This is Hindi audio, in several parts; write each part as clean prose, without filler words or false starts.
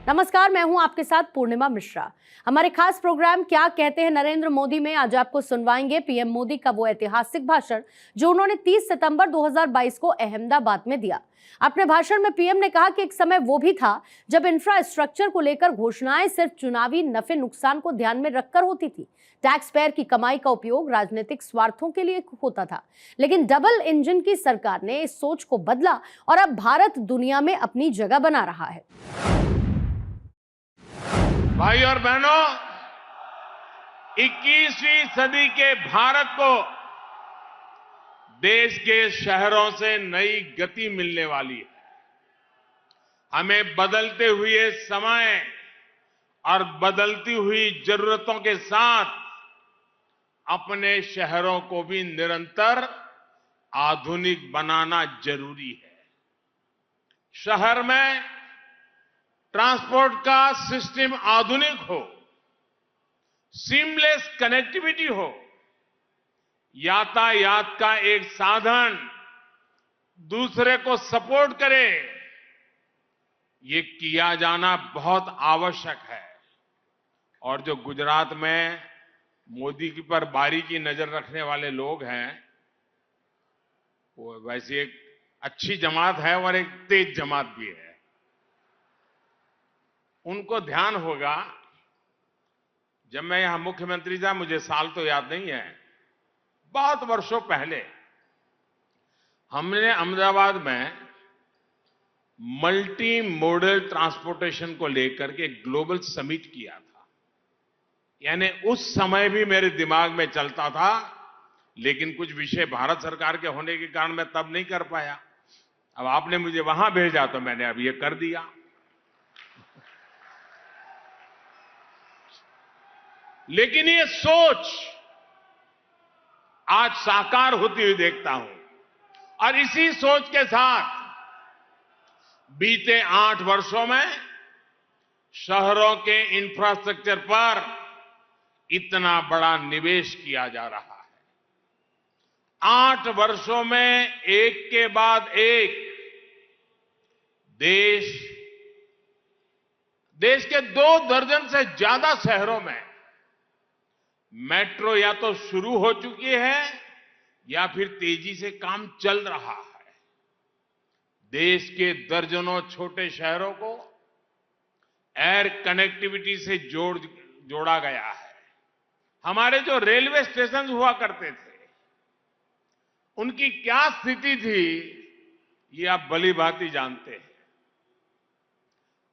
नमस्कार, मैं हूं आपके साथ पूर्णिमा मिश्रा। हमारे खास प्रोग्राम क्या कहते हैं नरेंद्र मोदी में आज आपको सुनवाएंगे पीएम मोदी का वो ऐतिहासिक भाषण जो उन्होंने 30 सितंबर 2022 को अहमदाबाद में दिया। अपने भाषण में पीएम ने कहा कि एक समय वो भी था जब इंफ्रास्ट्रक्चर को लेकर घोषणाएं सिर्फ चुनावी नफे नुकसान को ध्यान में रखकर होती थी। टैक्स पेयर की कमाई का उपयोग राजनीतिक स्वार्थों के लिए होता था। लेकिन डबल इंजन की सरकार ने इस सोच को बदला और अब भारत दुनिया में अपनी जगह बना रहा है। भाई और बहनों, 21वीं सदी के भारत को देश के शहरों से नई गति मिलने वाली है। हमें बदलते हुए समय और बदलती हुई जरूरतों के साथ अपने शहरों को भी निरंतर आधुनिक बनाना जरूरी है। शहर में ट्रांसपोर्ट का सिस्टम आधुनिक हो, सीमलेस कनेक्टिविटी हो, यातायात का एक साधन दूसरे को सपोर्ट करे, ये किया जाना बहुत आवश्यक है। और जो गुजरात में मोदी की पर बारीकी नजर रखने वाले लोग हैं, वो वैसे एक अच्छी जमात है और एक तेज जमात भी है। उनको ध्यान होगा, जब मैं यहां मुख्यमंत्री था, मुझे साल तो याद नहीं है, बहुत वर्षों पहले हमने अहमदाबाद में मल्टी मॉडल ट्रांसपोर्टेशन को लेकर के ग्लोबल समिट किया था। यानी उस समय भी मेरे दिमाग में चलता था, लेकिन कुछ विषय भारत सरकार के होने के कारण मैं तब नहीं कर पाया। अब आपने मुझे वहां भेजा तो मैंने अब ये कर दिया। लेकिन ये सोच आज साकार होती हुई देखता हूं और इसी सोच के साथ बीते 8 वर्षों में शहरों के इंफ्रास्ट्रक्चर पर इतना बड़ा निवेश किया जा रहा है। 8 वर्षों में एक के बाद एक देश के 2 दर्जन से ज्यादा शहरों में मेट्रो या तो शुरू हो चुकी है या फिर तेजी से काम चल रहा है। देश के दर्जनों छोटे शहरों को एयर कनेक्टिविटी से जोड़ा गया है। हमारे जो रेलवे स्टेशन हुआ करते थे, उनकी क्या स्थिति थी, ये आप भली भांति जानते हैं।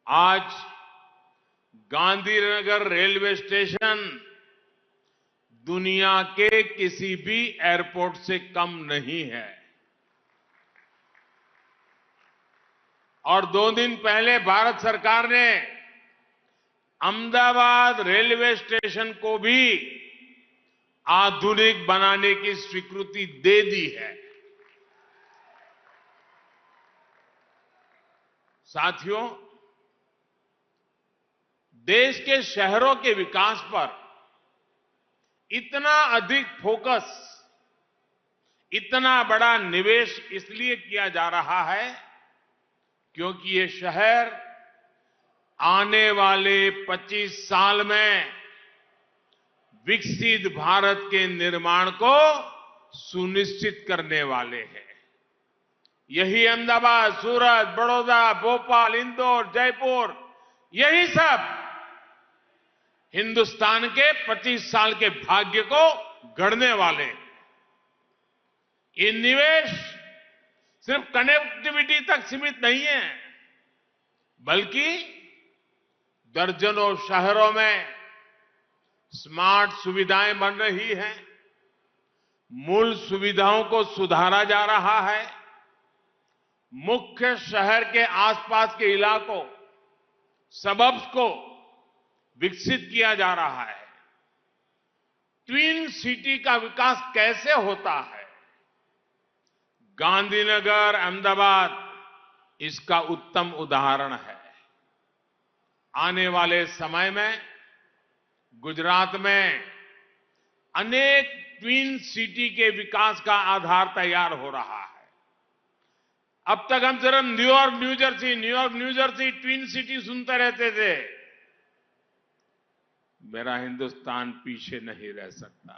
आज गांधीनगर रेलवे स्टेशन दुनिया के किसी भी एयरपोर्ट से कम नहीं है। और 2 दिन पहले भारत सरकार ने अहमदाबाद रेलवे स्टेशन को भी आधुनिक बनाने की स्वीकृति दे दी है। साथियों, देश के शहरों के विकास पर इतना अधिक फोकस, इतना बड़ा निवेश इसलिए किया जा रहा है क्योंकि ये शहर आने वाले 25 साल में विकसित भारत के निर्माण को सुनिश्चित करने वाले हैं। यही अहमदाबाद, सूरत, बड़ौदा, भोपाल, इंदौर, जयपुर, यही सब हिंदुस्तान के 25 साल के भाग्य को गढ़ने वाले हैं। ये निवेश सिर्फ कनेक्टिविटी तक सीमित नहीं है, बल्कि दर्जनों शहरों में स्मार्ट सुविधाएं बन रही हैं, मूल सुविधाओं को सुधारा जा रहा है, मुख्य शहर के आसपास के इलाकों, सबर्ब्स को विकसित किया जा रहा है। ट्विन सिटी का विकास कैसे होता है, गांधीनगर, अहमदाबाद इसका उत्तम उदाहरण है। आने वाले समय में गुजरात में अनेक ट्विन सिटी के विकास का आधार तैयार हो रहा है। अब तक हम सिर्फ New York new Jersey twin city सुनते रहते थे। मेरा हिंदुस्तान पीछे नहीं रह सकता।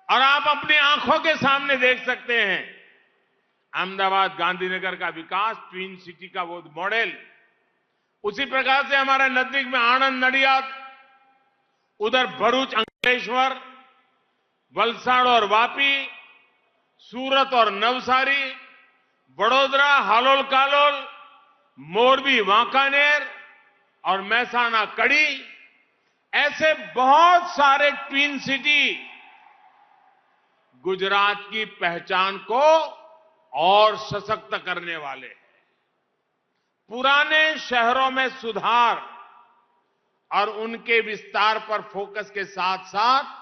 और आप अपनी आंखों के सामने देख सकते हैं अहमदाबाद गांधीनगर का विकास, ट्विन सिटी का वो मॉडल। उसी प्रकार से हमारे नजदीक में आनंद, नडियाद, उधर भरूच, अंकलेश्वर, वलसाड़ और वापी, सूरत और नवसारी, वडोदरा, हालोल कालोल, मोरबी, वांकानेर और महसाना, कड़ी, ऐसे बहुत सारे ट्विन सिटी गुजरात की पहचान को और सशक्त करने वाले हैं। पुराने शहरों में सुधार और उनके विस्तार पर फोकस के साथ साथ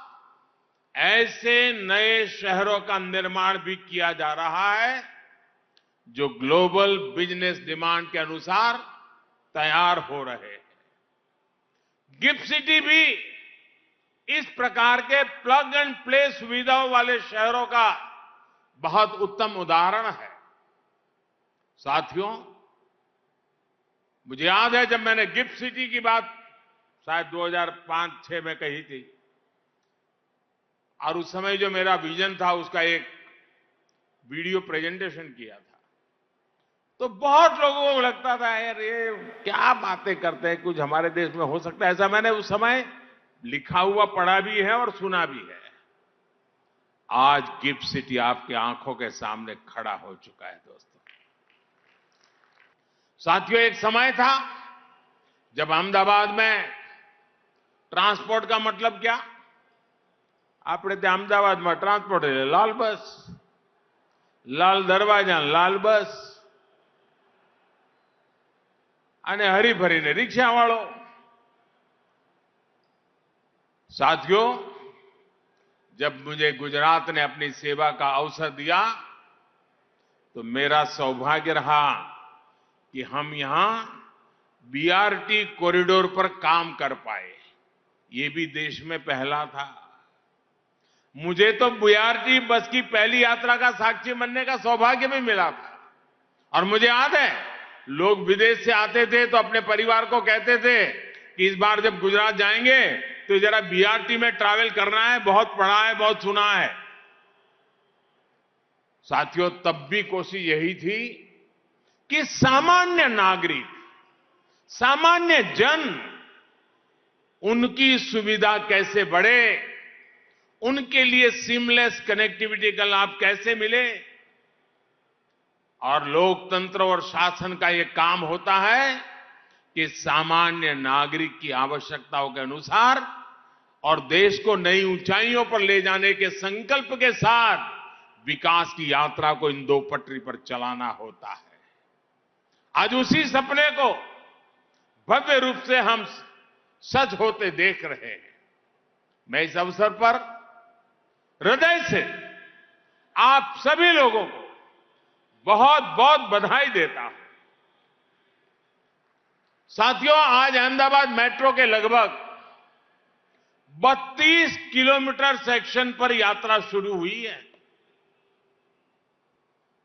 ऐसे नए शहरों का निर्माण भी किया जा रहा है जो ग्लोबल बिजनेस डिमांड के अनुसार तैयार हो रहे हैं। गिफ्ट सिटी भी इस प्रकार के प्लग एंड प्ले सुविधाओं वाले शहरों का बहुत उत्तम उदाहरण है। साथियों, मुझे याद है जब मैंने गिफ्ट सिटी की बात शायद 2005-6 में कही थी, और उस समय जो मेरा विजन था उसका एक वीडियो प्रेजेंटेशन किया था, तो बहुत लोगों को लगता था यार ये क्या बातें करते हैं, कुछ हमारे देश में हो सकता है ऐसा। मैंने उस समय लिखा हुआ पढ़ा भी है और सुना भी है। आज गिफ्ट सिटी आपके आंखों के सामने खड़ा हो चुका है। दोस्तों, साथियों, एक समय था जब अहमदाबाद में ट्रांसपोर्ट का मतलब क्या, આપણે ત્યાં અમદાવાદમાં ટ્રાન્સપોર્ટ એટલે લાલ બસ, લાલ દરવાજા, લાલ બસ અને હરીફરીને રિક્ષાવાળો। साथियों, जब मुझे गुजरात ने अपनी सेवा का अवसर दिया तो मेरा सौभाग्य रहा कि हम यहां बीआरटी कॉरिडोर पर काम कर पाए। ये भी देश में पहला था। मुझे तो बीआरटी बस की पहली यात्रा का साक्षी बनने का सौभाग्य भी मिला था। और मुझे याद है लोग विदेश से आते थे तो अपने परिवार को कहते थे कि इस बार जब गुजरात जाएंगे तो जरा बीआरटी में ट्रैवल करना है, बहुत पढ़ा है, बहुत सुना है। साथियों, तब भी कोशिश यही थी कि सामान्य नागरिक, सामान्य जन, उनकी सुविधा कैसे बढ़े, उनके लिए सीमलेस कनेक्टिविटी का लाभ कैसे मिले। और लोकतंत्र और शासन का यह काम होता है कि सामान्य नागरिक की आवश्यकताओं के अनुसार और देश को नई ऊंचाइयों पर ले जाने के संकल्प के साथ विकास की यात्रा को इन दो पटरी पर चलाना होता है। आज उसी सपने को भव्य रूप से हम सच होते देख रहे हैं। मैं इस अवसर पर हृदय से आप सभी लोगों को बहुत बहुत बधाई देता हूं। साथियों, आज अहमदाबाद मेट्रो के लगभग 32 किलोमीटर सेक्शन पर यात्रा शुरू हुई है।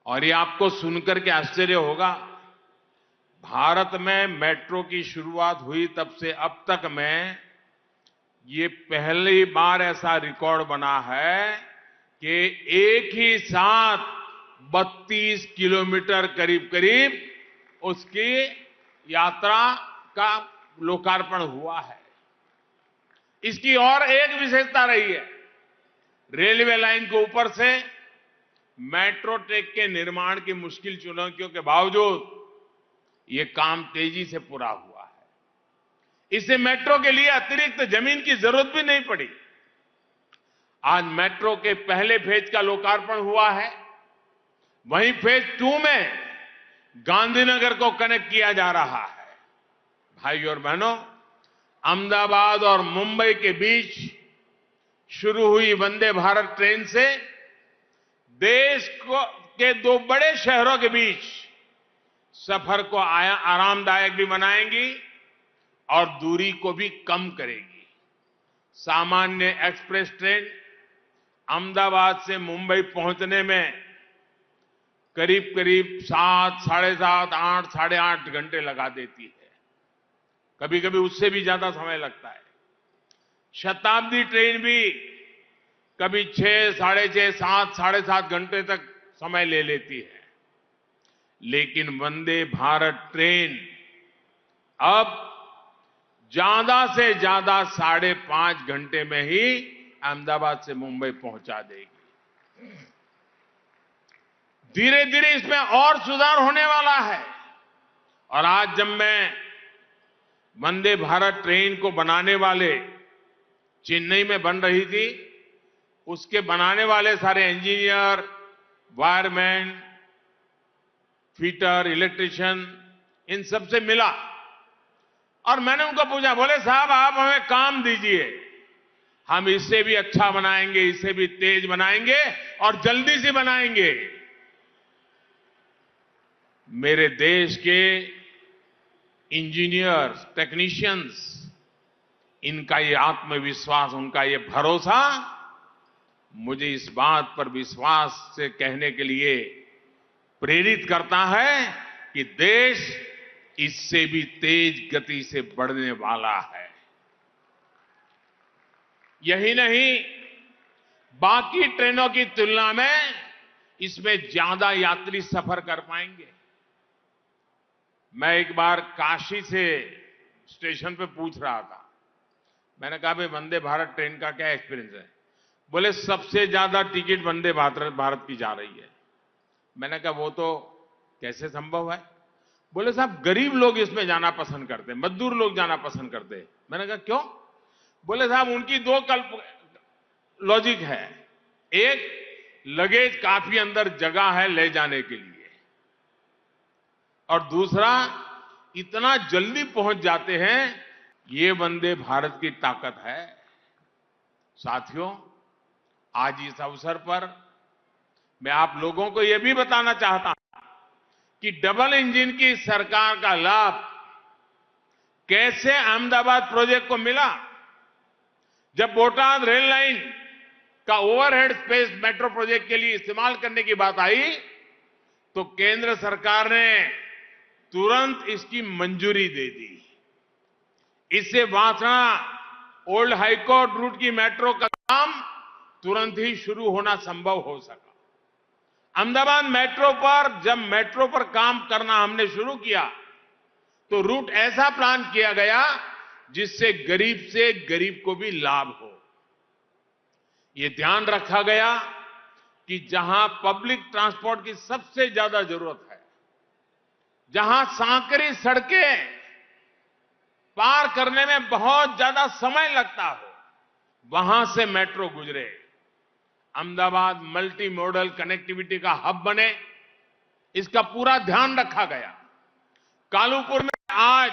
और ये आपको सुनकर के आश्चर्य होगा, भारत में मेट्रो की शुरुआत हुई तब से अब तक में ये पहली बार ऐसा रिकॉर्ड बना है कि एक ही साथ 32 किलोमीटर करीब करीब उसकी यात्रा का लोकार्पण हुआ है। इसकी और एक विशेषता रही है, रेलवे लाइन के ऊपर से मेट्रो ट्रैक के निर्माण की मुश्किल चुनौतियों के बावजूद ये काम तेजी से पूरा हुआ है। इससे मेट्रो के लिए अतिरिक्त जमीन की जरूरत भी नहीं पड़ी। आज मेट्रो के पहले फेज का लोकार्पण हुआ है, वहीं फेज 2 में गांधीनगर को कनेक्ट किया जा रहा है। भाइयों और बहनों, अहमदाबाद और मुंबई के बीच शुरू हुई वंदे भारत ट्रेन से देश के दो बड़े शहरों के बीच सफर को आरामदायक भी बनाएंगी और दूरी को भी कम करेगी। सामान्य एक्सप्रेस ट्रेन अहमदाबाद से मुंबई पहुंचने में करीब करीब 7, साढ़े 7, 8, साढ़े 8 घंटे लगा देती है। कभी कभी उससे भी ज्यादा समय लगता है। शताब्दी ट्रेन भी कभी 6, साढ़े 6, 7, साढ़े 7 घंटे तक समय ले लेती है। लेकिन वंदे भारत ट्रेन अब ज्यादा से ज्यादा 5.5 घंटे में ही अहमदाबाद से मुंबई पहुंचा देगी। धीरे धीरे इसमें और सुधार होने वाला है। और आज जब मैं वंदे भारत ट्रेन को बनाने वाले, चेन्नई में बन रही थी, उसके बनाने वाले सारे इंजीनियर, वायरमैन, फिटर, इलेक्ट्रिशियन, इन सब से मिला और मैंने उनको पूछा, बोले साहब आप हमें काम दीजिए, हम इससे भी अच्छा बनाएंगे, इससे भी तेज बनाएंगे और जल्दी से बनाएंगे। मेरे देश के इंजीनियर्स, टेक्नीशियंस, इनका ये आत्मविश्वास, उनका ये भरोसा मुझे इस बात पर विश्वास से कहने के लिए प्रेरित करता है कि देश इससे भी तेज गति से बढ़ने वाला है। यही नहीं, बाकी ट्रेनों की तुलना में इसमें ज्यादा यात्री सफर कर पाएंगे। मैं एक बार काशी से स्टेशन पे पूछ रहा था, मैंने कहा भाई वंदे भारत ट्रेन का क्या एक्सपीरियंस है? बोले सबसे ज्यादा टिकट वंदे भारत की जा रही है। मैंने कहा वो तो कैसे संभव है? बोले साहब गरीब लोग इसमें जाना पसंद करते हैं, मजदूर लोग जाना पसंद करते हैं। मैंने कहा क्यों? बोले साहब उनकी दो लॉजिक है। एक, लगेज काफी अंदर जगह है ले जाने के लिए, और दूसरा इतना जल्दी पहुंच जाते हैं, ये वंदे भारत की ताकत है। साथियों, आज इस अवसर पर मैं आप लोगों को यह भी बताना चाहता हूं कि डबल इंजन की सरकार का लाभ कैसे अहमदाबाद प्रोजेक्ट को मिला। जब बोटाद रेल लाइन का ओवरहेड स्पेस मेट्रो प्रोजेक्ट के लिए इस्तेमाल करने की बात आई, तो केंद्र सरकार ने तुरंत इसकी मंजूरी दे दी। इससे वासना ओल्ड हाईकोर्ट रूट की मेट्रो का काम तुरंत ही शुरू होना संभव हो सका। अहमदाबाद मेट्रो पर जब मेट्रो पर काम करना हमने शुरू किया, तो रूट ऐसा प्लान किया गया जिससे गरीब से गरीब को भी लाभ हो। ये ध्यान रखा गया कि जहां पब्लिक ट्रांसपोर्ट की सबसे ज्यादा जरूरत है, जहां सांकरी सड़कें पार करने में बहुत ज्यादा समय लगता हो, वहां से मेट्रो गुजरे। अहमदाबाद मल्टी मॉडल कनेक्टिविटी का हब बने, इसका पूरा ध्यान रखा गया। कालूपुर में आज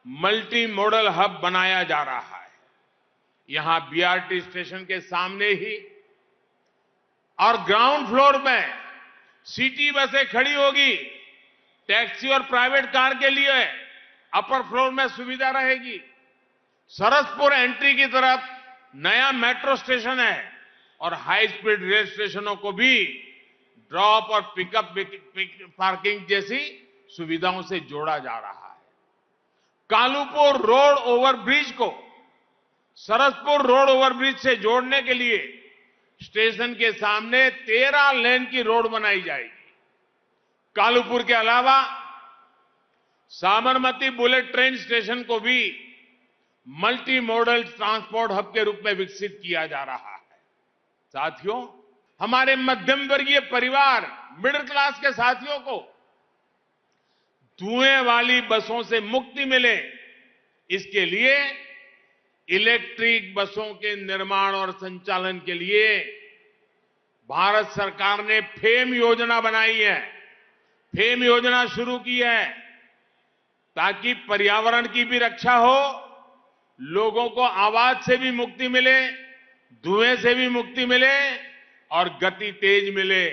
मल्टी मॉडल हब बनाया जा रहा है। यहां बीआरटी स्टेशन के सामने ही और ग्राउंड फ्लोर में सिटी बसें खड़ी होगी। टैक्सी और प्राइवेट कार के लिए अपर फ्लोर में सुविधा रहेगी। सरसपुर एंट्री की तरफ नया मेट्रो स्टेशन है और हाई स्पीड रेल स्टेशनों को भी ड्रॉप और पिकअप पार्किंग जैसी सुविधाओं से जोड़ा जा रहा है। कालूपुर रोड ओवरब्रिज को सरसपुर रोड ओवरब्रिज से जोड़ने के लिए स्टेशन के सामने 13 लेन की रोड बनाई जाएगी। कालूपुर के अलावा साबरमती बुलेट ट्रेन स्टेशन को भी मल्टी मॉडल ट्रांसपोर्ट हब के रूप में विकसित किया जा रहा है। साथियों, हमारे मध्यम वर्गीय परिवार, मिडिल क्लास के साथियों को धुएं वाली बसों से मुक्ति मिले, इसके लिए इलेक्ट्रिक बसों के निर्माण और संचालन के लिए भारत सरकार ने फेम योजना बनाई है। फेम योजना शुरू की है ताकि पर्यावरण की भी रक्षा हो, लोगों को आवाज से भी मुक्ति मिले, धुएं से भी मुक्ति मिले और गति तेज मिले।